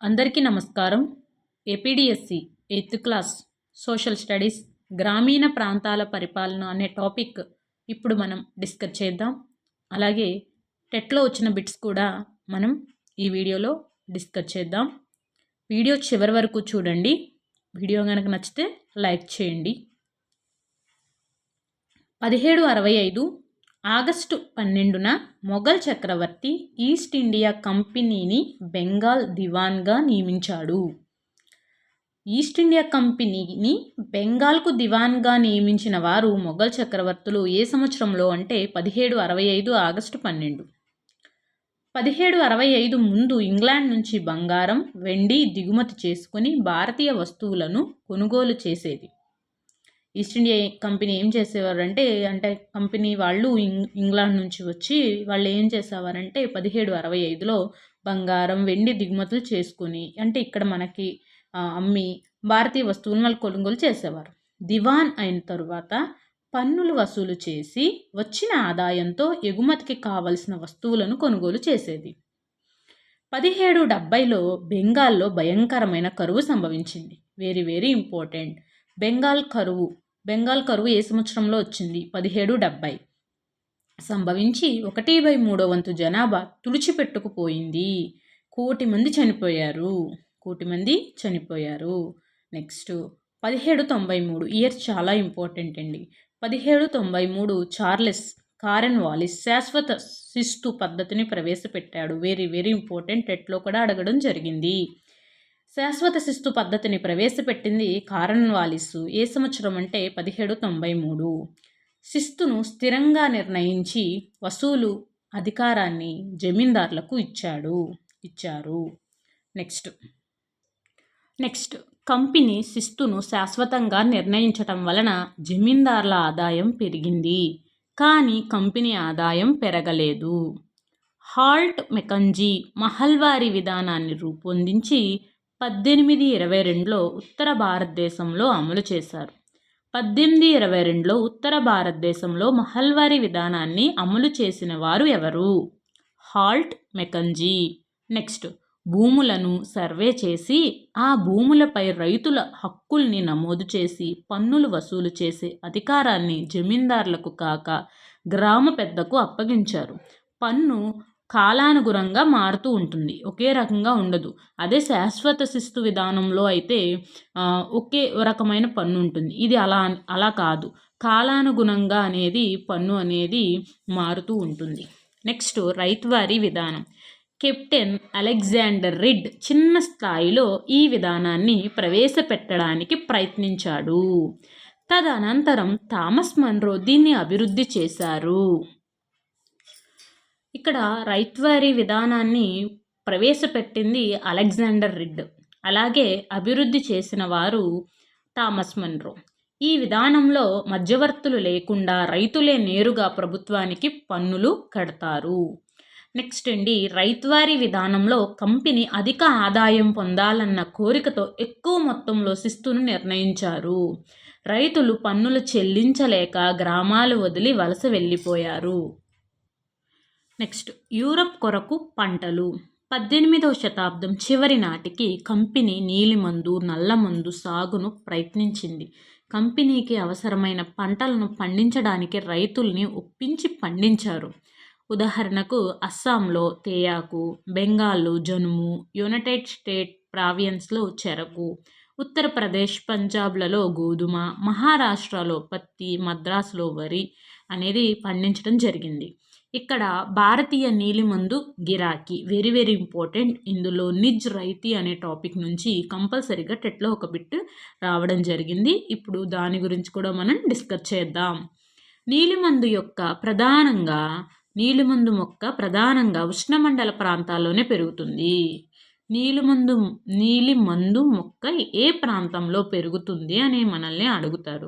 అందరికీ నమస్కారం. APDSC 8th class social studies గ్రామీణ ప్రాంతాల పరిపాలన అనే టాపిక్ ఇప్పుడు మనం డిస్కస్ చేద్దాం. అలాగే టెట్లో వచ్చిన బిట్స్ కూడా మనం ఈ వీడియోలో డిస్కస్ చేద్దాం. వీడియో చివరి వరకు చూడండి. వీడియో కనుక నచ్చితే లైక్ చేయండి. 1765 ఆగస్టు 12న మొఘల్ చక్రవర్తి ఈస్ట్ ఇండియా కంపెనీని బెంగాల్ దివాన్గా నియమించాడు. ఈస్ట్ ఇండియా కంపెనీని బెంగాల్కు దివాన్గా నియమించిన వారు మొఘల్ చక్రవర్తులు ఏ సంవత్సరంలో అంటే 1765 ఆగస్టు 12. 1765 ముందు ఇంగ్లాండ్ నుంచి బంగారం, వెండి దిగుమతి చేసుకుని భారతీయ వస్తువులను కొనుగోలు చేసేది. ఈస్ట్ ఇండియా కంపెనీ ఏం చేసేవారంటే కంపెనీ వాళ్ళు ఇంగ్లాండ్ నుంచి వచ్చి వాళ్ళు ఏం చేసేవారంటే 1765లో బంగారం, వెండి దిగుమతులు చేసుకుని ఇక్కడ మనకి అమ్మి భారతీయ వస్తువులను వాళ్ళు కొనుగోలు చేసేవారు. దివాన్ అయిన తరువాత పన్నులు వసూలు చేసి వచ్చిన ఆదాయంతో ఎగుమతికి కావలసిన వస్తువులను కొనుగోలు చేసేది. 1770లో బెంగాల్లో భయంకరమైన కరువు సంభవించింది. Very important. బెంగాల్ కరువు ఏ సంవత్సరంలో వచ్చింది? 1770 సంభవించి 1/3 జనాభా తుడిచిపెట్టుకుపోయింది. 1,00,00,000 మంది చనిపోయారు. నెక్స్ట్ 1793 ఇయర్ చాలా ఇంపార్టెంట్ అండి. 1793 చార్లెస్ కార్న్వాలిస్ శాశ్వత శిస్తు పద్ధతిని ప్రవేశపెట్టాడు. Very important. టెట్లో కూడా అడగడం జరిగింది. శాశ్వత శిస్తు పద్ధతిని ప్రవేశపెట్టింది కార్న్వాలిస్. ఏ సంవత్సరం అంటే 1793. శిస్తును స్థిరంగా నిర్ణయించి వసూలు అధికారాన్ని జమీందారులకు ఇచ్చారు. నెక్స్ట్ కంపెనీ శిస్తును శాశ్వతంగా నిర్ణయించటం వలన జమీందారుల ఆదాయం పెరిగింది, కానీ కంపెనీ ఆదాయం పెరగలేదు. హాల్ట్ మెకంజీ మహల్వారీ విధానాన్ని రూపొందించి 1822లో ఉత్తర భారతదేశంలో అమలు చేశారు. 1822లో ఉత్తర భారతదేశంలో మహల్వారీ విధానాన్ని అమలు చేసిన వారు ఎవరు? Holt Mackenzie. నెక్స్ట్ భూములను సర్వే చేసి ఆ భూములపై రైతుల హక్కుల్ని నమోదు చేసి పన్నులు వసూలు చేసే అధికారాన్ని జమీందారులకు కాక గ్రామ పెద్దకు అప్పగించారు. పన్ను కాలానుగుణంగా మారుతూ ఉంటుంది, ఒకే రకంగా ఉండదు. అదే శాశ్వత శిస్తు విధానంలో అయితే ఒకే రకమైన పన్ను ఉంటుంది. ఇది అలా కాదు, కాలానుగుణంగా పన్ను అనేది మారుతూ ఉంటుంది. నెక్స్ట్ రైతువారీ విధానం. కెప్టెన్ అలెగ్జాండర్ రిడ్ చిన్న స్థాయిలో ఈ విధానాన్ని ప్రవేశపెట్టడానికి ప్రయత్నించాడు. తదనంతరం థామస్ మన్రో దీన్ని అభివృద్ధి చేశారు. ఇక్కడ రైతువారీ విధానాన్ని ప్రవేశపెట్టింది అలెగ్జాండర్ రిడ్, అలాగే అభివృద్ధి చేసిన వారు థామస్ మన్రో. ఈ విధానంలో మధ్యవర్తులు లేకుండా రైతులే నేరుగా ప్రభుత్వానికి పన్నులు కడతారు. నెక్స్ట్ అండి, రైతువారీ విధానంలో కంపెనీ అధిక ఆదాయం పొందాలన్న కోరికతో ఎక్కువ మొత్తంలో శిస్తును నిర్ణయించారు. రైతులు పన్నులు చెల్లించలేక గ్రామాలు వదిలి వలస వెళ్ళిపోయారు. నెక్స్ట్ యూరప్ కొరకు పంటలు. 18వ శతాబ్దం చివరి నాటికి కంపెనీ నీలిమందు, నల్లమందు సాగును ప్రయత్నించింది. కంపెనీకి అవసరమైన పంటలను పండించడానికి రైతుల్ని ఒప్పించి పండించారు. ఉదాహరణకు అస్సాంలో తేయాకు, బెంగాల్లో జనుము, యునైటెడ్ స్టేట్ ప్రావిన్స్లో చెరకు, ఉత్తరప్రదేశ్ పంజాబ్లలో గోధుమ, మహారాష్ట్రలో పత్తి, మద్రాసులో వరి పండించడం జరిగింది. ఇక్కడ భారతీయ నీలిమందు గిరాకీ వెరీ ఇంపార్టెంట్. ఇందులో నిజ్ రైతీ అనే టాపిక్ నుంచి కంపల్సరీగా టెట్లో ఒక బిట్ రావడం జరిగింది. ఇప్పుడు దాని గురించి కూడా మనం డిస్కస్ చేద్దాం. నీలిమందు మొక్క ప్రధానంగా ఉష్ణమండల ప్రాంతాల్లోనే పెరుగుతుంది. నీలిమందు మొక్క ఏ ప్రాంతంలో పెరుగుతుంది అని మనల్ని అడుగుతారు.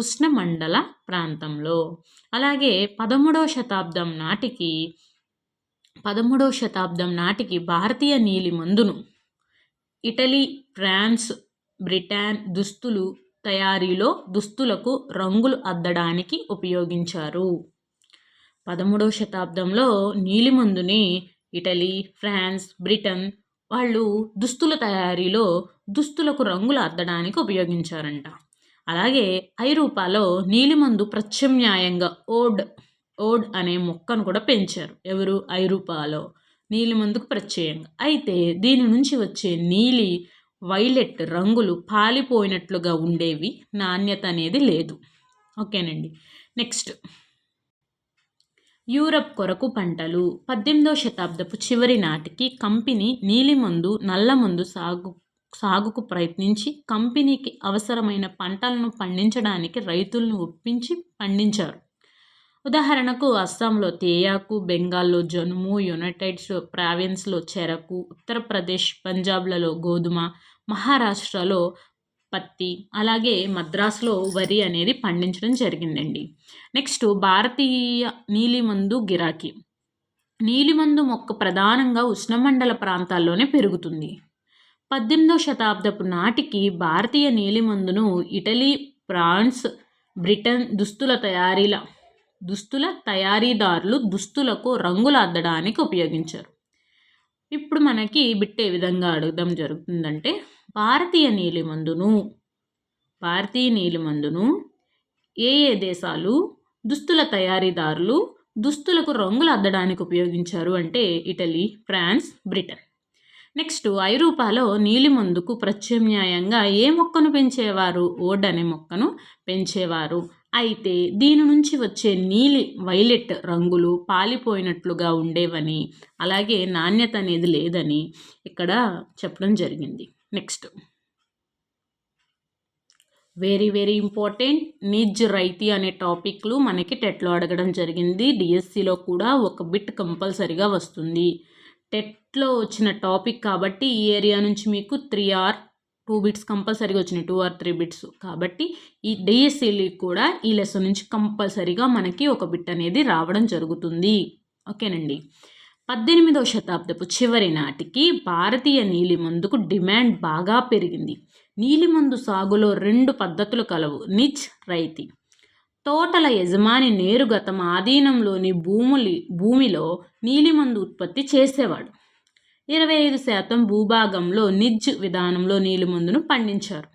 ఉష్ణమండల ప్రాంతంలో. అలాగే 13వ శతాబ్దం నాటికి భారతీయ నీలిమందును ఇటలీ, ఫ్రాన్స్, బ్రిటన్ తయారీలో దుస్తులకు రంగులు అద్దడానికి ఉపయోగించారు. 13వ శతాబ్దంలో నీలిమందుని ఇటలీ, ఫ్రాన్స్, బ్రిటన్ వాళ్ళు దుస్తుల తయారీలో దుస్తులకు రంగులు అద్దడానికి ఉపయోగించారంట. అలాగే ఐరోపాలో నీలిమందు ప్రత్యామ్నాయంగా ఓడ్ అనే మొక్కను కూడా పెంచారు. ఎవరు? ఐరోపాలో నీలిమందుకు ప్రత్యయంగా. అయితే దీని నుంచి వచ్చే నీలి, వైలెట్ రంగులు పాలిపోయినట్లుగా ఉండేవి, నాణ్యత అనేది లేదు. ఓకేనండి. నెక్స్ట్, యూరప్ కొరకు పంటలు. 18వ శతాబ్దపు చివరి నాటికి కంపెనీ నీలిమందు, నల్లమందు సాగుకు ప్రయత్నించి కంపెనీకి అవసరమైన పంటలను పండించడానికి రైతులను ఒప్పించి పండించారు. ఉదాహరణకు అస్సాంలో తేయాకు, బెంగాల్లో జనుము, యునైటెడ్ ప్రావిన్స్లో చెరకు, ఉత్తరప్రదేశ్, పంజాబ్లలో గోధుమ, మహారాష్ట్రలో పత్తి, అలాగే మద్రాసులో వరి అనేది పండించడం జరిగిందండి. నెక్స్ట్, భారతీయ నీలిమందు గిరాకీ. నీలిమందు మొక్క ప్రధానంగా ఉష్ణమండల ప్రాంతాల్లోనే పెరుగుతుంది. 18వ శతాబ్దపు నాటికి భారతీయ నీలిమందును ఇటలీ, ఫ్రాన్స్, బ్రిటన్ దుస్తుల తయారీదారులు దుస్తులకు రంగులు అద్దడానికి ఉపయోగించారు. ఇప్పుడు మనకి బిట్టే విధంగా అడగడం జరుగుతుందంటే, భారతీయ నీలిమందును ఏ దేశాలు దుస్తుల తయారీదారులు దుస్తులకు రంగులు అద్దడానికి ఉపయోగించారు అంటే ఇటలీ, ఫ్రాన్స్, బ్రిటన్. నెక్స్ట్, ఐరోపాలో నీలిమందుకు ప్రత్యామ్నాయంగా ఏ మొక్కను పెంచేవారు? ఓడ్ అనే మొక్కను పెంచేవారు. అయితే దీని నుంచి వచ్చే నీలి, వైలెట్ రంగులు పాలిపోయినట్లుగా ఉండేవని, అలాగే నాణ్యత అనేది లేదని ఇక్కడ చెప్పడం జరిగింది. నెక్స్ట్, వెరీ వెరీ ఇంపార్టెంట్, నిజ్ రైతీ అనే టాపిక్లు మనకి టెట్లో అడగడం జరిగింది. డిఎస్సిలో కూడా ఒక బిట్ కంపల్సరిగా వస్తుంది. టెట్లో వచ్చిన టాపిక్ కాబట్టి ఈ ఏరియా నుంచి మీకు 3 or 2 బిట్స్ కంపల్సరీగా వచ్చినాయి, 2 or 3 బిట్స్. కాబట్టి ఈ డిఎస్సిలో కూడా ఈ లెసన్ నుంచి కంపల్సరీగా మనకి ఒక బిట్ అనేది రావడం జరుగుతుంది. ఓకేనండి. 18వ శతాబ్దపు చివరి నాటికి భారతీయ నీలిమందుకు డిమాండ్ బాగా పెరిగింది. నీలిమందు సాగులో 2 పద్ధతులు కలవు. నిజ్ రైతీ. తోటల యజమాని నేరుగా తమ ఆధీనంలోని భూమిలో నీలిమందు ఉత్పత్తి చేసేవాడు. 25% భూభాగంలో నిజ్ విధానంలో నీలిమందును పండించారు.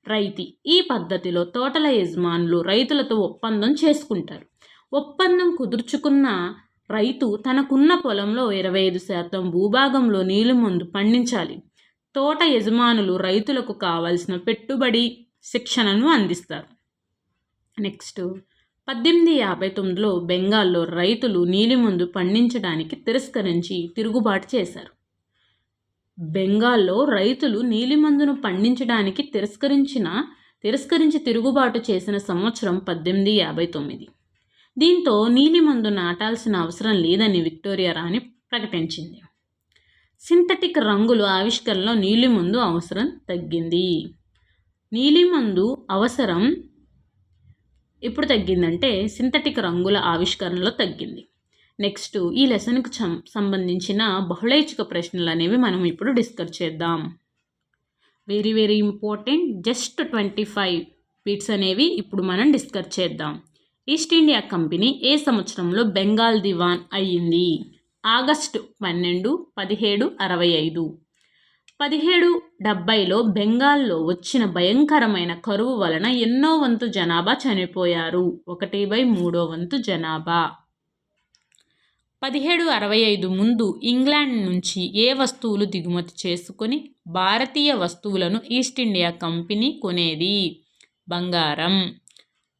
రైతీ. ఈ పద్ధతిలో తోటల యజమానులు రైతులతో ఒప్పందం చేసుకుంటారు. ఒప్పందం కుదుర్చుకున్న రైతు తనకున్న పొలంలో 25% భూభాగంలో నీలిమందు పండించాలి. తోట యజమానులు రైతులకు కావలసిన పెట్టుబడి, శిక్షణను అందిస్తారు. నెక్స్ట్, 1859లో బెంగాల్లో రైతులు నీలిమందు పండించడానికి తిరస్కరించి తిరుగుబాటు చేశారు. బెంగాల్లో రైతులు నీలిమందును పండించడానికి తిరస్కరించి తిరుగుబాటు చేసిన సంవత్సరం 1859. దీంతో నీలిమందు నాటాల్సిన అవసరం లేదని విక్టోరియా రాణి ప్రకటించింది. సింథటిక్ రంగుల ఆవిష్కరణలో నీలిమందు అవసరం తగ్గింది. నీలిమందు అవసరం ఎప్పుడు తగ్గిందంటే సింథటిక్ రంగుల ఆవిష్కరణలో తగ్గింది. నెక్స్ట్, ఈ లెసన్కు సంబంధించిన బహుళైచ్ఛిక ప్రశ్నలు అనేవి మనం ఇప్పుడు డిస్కస్ చేద్దాం. Very very important, just 25 bits అనేవి ఇప్పుడు మనం డిస్కస్ చేద్దాం. ఈస్ట్ ఇండియా కంపెనీ ఏ సంవత్సరంలో బెంగాల్ దివాన్ అయ్యింది? ఆగస్టు 12, 1765. 1770లో బెంగాల్లో వచ్చిన భయంకరమైన కరువు వలన ఎన్నో వంతు జనాభా చనిపోయారు? 1/3 జనాభా. 1765 ముందు ఇంగ్లాండ్ నుంచి ఏ వస్తువులు దిగుమతి చేసుకొని భారతీయ వస్తువులను ఈస్ట్ ఇండియా కంపెనీ కొనేది? బంగారం.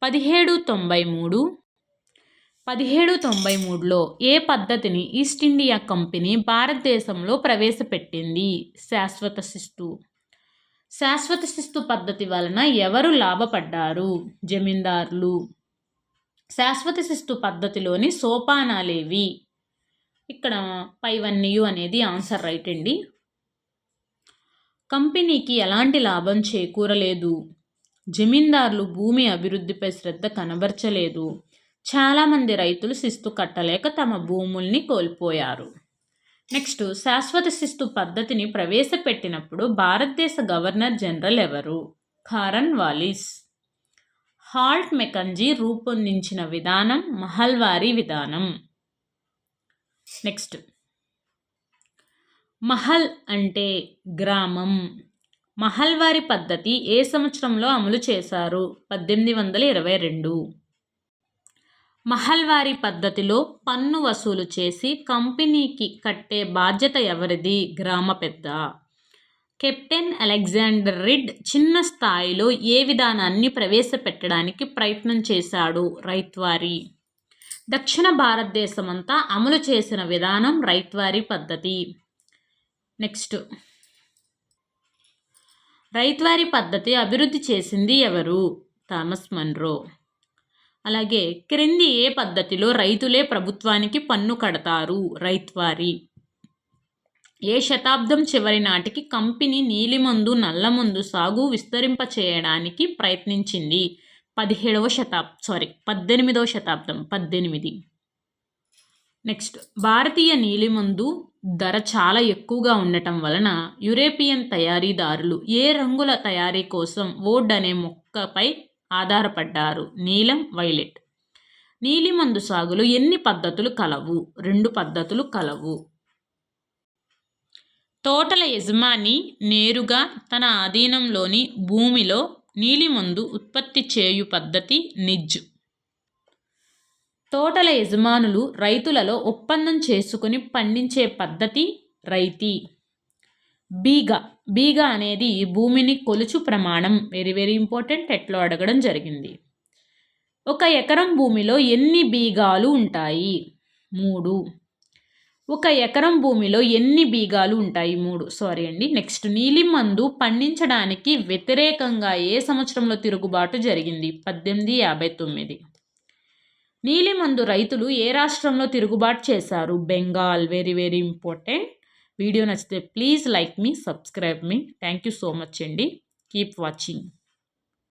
1793లో ఏ పద్ధతిని ఈస్ట్ ఇండియా కంపెనీ భారతదేశంలో ప్రవేశపెట్టింది? శాశ్వత శిస్తు పద్ధతి వలన ఎవరు లాభపడ్డారు? జమీందారులు. శాశ్వత శిస్తు పద్ధతిలోని సోపానాలేవి? ఇక్కడ పైవన్నీయు అనేది ఆన్సర్ రైట్ అండి. కంపెనీకి ఎలాంటి లాభం చేకూరలేదు. జమీందారులు భూమి అభివృద్ధిపై శ్రద్ధ కనబరచలేదు. చాలామంది రైతులు శిస్తు కట్టలేక తమ భూముల్ని కోల్పోయారు. నెక్స్ట్, శాశ్వత శిస్తు పద్ధతిని ప్రవేశపెట్టినప్పుడు భారతదేశ గవర్నర్ జనరల్ ఎవరు? Corn Wallis. హాల్ట్ మెకంజీ రూపొందించిన విధానం మహల్వారీ విధానం. నెక్స్ట్, మహల్ అంటే గ్రామం. మహల్వారీ పద్ధతి ఏ సంవత్సరంలో అమలు చేశారు? 1822. మహల్వారీ పద్ధతిలో పన్ను వసూలు చేసి కంపెనీకి కట్టే బాధ్యత ఎవరిది? గ్రామ పెద్ద. కెప్టెన్ అలెగ్జాండర్ రిడ్ చిన్న స్థాయిలో ఏ విధానాన్ని ప్రవేశపెట్టడానికి ప్రయత్నం చేశాడు? రైత్వారీ. దక్షిణ భారతదేశమంతా అమలు చేసిన విధానం రైత్వారీ పద్ధతి. నెక్స్ట్, రైత్వారీ పద్ధతి అభివృద్ధి చేసింది ఎవరు? Thomas Munro. అలాగే క్రింది ఏ పద్ధతిలో రైతులే ప్రభుత్వానికి పన్ను కడతారు? రైత్వారీ. ఏ శతాబ్దం చివరి నాటికి కంపెనీ నీలిమందు నల్లమందు సాగు విస్తరింపచేయడానికి ప్రయత్నించింది? 18వ శతాబ్దం. 18. నెక్స్ట్, భారతీయ నీలిమందు ధర చాలా ఎక్కువగా ఉండటం వలన యూరోపియన్ తయారీదారులు ఏ రంగుల తయారీ కోసం వోడ్ అనే మొక్కపై ఆధారపడ్డారు? నీలం, వైలెట్. నీలిమందు సాగులో ఎన్ని పద్ధతులు కలవు? 2 పద్ధతులు కలవు. తోటల యజమాని నేరుగా తన ఆధీనంలోని భూమిలో నీలిమందు ఉత్పత్తి చేయు పద్ధతి నిజ్. తోటల యజమానులు రైతులలో ఒప్పందం చేసుకుని పండించే పద్ధతి రైతీ. బీగా అనేది భూమిని కొలుచు ప్రమాణం. వెరీ వెరీ ఇంపార్టెంట్, ఎట్లో అడగడం జరిగింది. 1 ఎకరం భూమిలో ఎన్ని బీగాలు ఉంటాయి? 3. 1 ఎకరం భూమిలో ఎన్ని బీగాలు ఉంటాయి? 3. నెక్స్ట్, నీలిమందు పండించడానికి వ్యతిరేకంగా ఏ సంవత్సరంలో తిరుగుబాటు జరిగింది? 1859. నీలిమందు రైతులు ఏ రాష్ట్రంలో తిరుగుబాటు చేశారు? Bengal. Very very important. Video నచ్చితే ప్లీజ్ లైక్ మీ, సబ్స్క్రైబ్ మీ. థ్యాంక్ యూ సో మచ్ అండి. Keep watching.